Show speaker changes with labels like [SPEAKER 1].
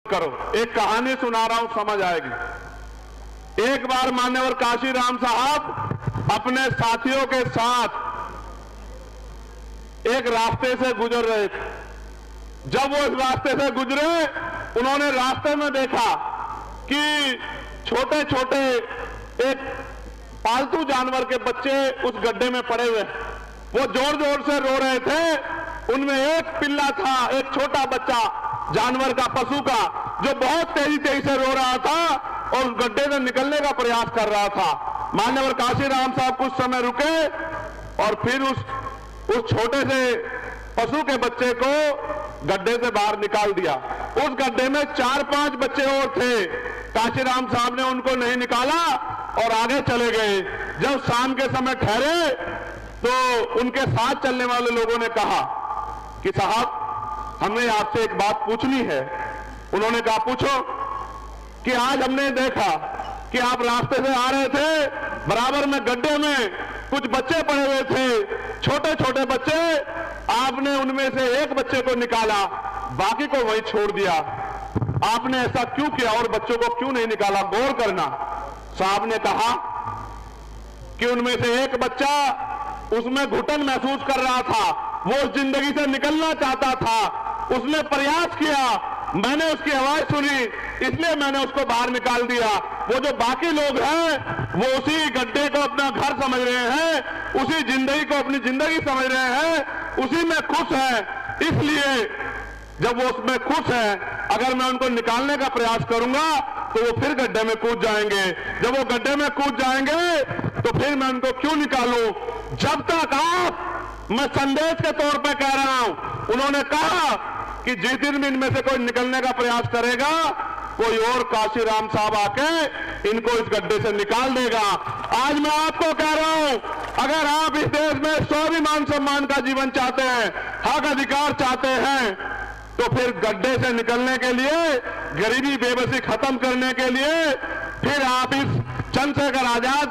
[SPEAKER 1] करो। एक कहानी सुना रहा हूं, समझ आएगी। एक बार मान्यवर काशीराम साहब अपने साथियों के साथ एक रास्ते से गुजर रहे थे। जब वो इस रास्ते से गुजरे, उन्होंने रास्ते में देखा कि छोटे छोटे एक पालतू जानवर के बच्चे उस गड्ढे में पड़े हुए। वो जोर जोर से रो रहे थे। उनमें एक पिल्ला था, एक छोटा बच्चा जानवर का, पशु का, जो बहुत तेजी तेजी से रो रहा था और उस गड्ढे से निकलने का प्रयास कर रहा था। मान्यवर काशीराम साहब कुछ समय रुके और फिर उस छोटे से पशु के बच्चे को गड्ढे से बाहर निकाल दिया। उस गड्ढे में 4-5 बच्चे और थे। काशीराम साहब ने उनको नहीं निकाला और आगे चले गए। जब शाम के समय ठहरे तो उनके साथ चलने वाले लोगों ने कहा कि साहब, हमने आपसे एक बात पूछनी है। उन्होंने कहा, पूछो। कि आज हमने देखा कि आप रास्ते से आ रहे थे, बराबर में गड्ढे में कुछ बच्चे पड़े हुए थे, छोटे छोटे बच्चे। आपने उनमें से एक बच्चे को निकाला, बाकी को वहीं छोड़ दिया। आपने ऐसा क्यों किया और बच्चों को क्यों नहीं निकाला? गौर करना। साहब ने कहा कि उनमें से एक बच्चा उसमें घुटन महसूस कर रहा था, वो उस जिंदगी से निकलना चाहता था, उसने प्रयास किया, मैंने उसकी आवाज सुनी, इसलिए मैंने उसको बाहर निकाल दिया। वो जो बाकी लोग हैं वो उसी गड्ढे को अपना घर समझ रहे हैं, उसी जिंदगी को अपनी जिंदगी समझ रहे हैं, उसी में खुश हैं। इसलिए जब वो उसमें खुश हैं, अगर मैं उनको निकालने का प्रयास करूंगा तो वो फिर गड्ढे में कूद जाएंगे। जब वो गड्ढे में कूद जाएंगे तो फिर मैं उनको क्यों निकालूं? जब तक आप, मैं संदेश के तौर पे कह रहा हूं, उन्होंने कहा कि जिस दिन भी इनमें से कोई निकलने का प्रयास करेगा, कोई और काशीराम साहब आके इनको इस गड्ढे से निकाल देगा। आज मैं आपको कह रहा हूं, अगर आप इस देश में स्वाभिमान सम्मान का जीवन चाहते हैं, हक अधिकार चाहते हैं, तो फिर गड्ढे से निकलने के लिए, गरीबी बेबसी खत्म करने के लिए, फिर आप इस चंद्रशेखर आजाद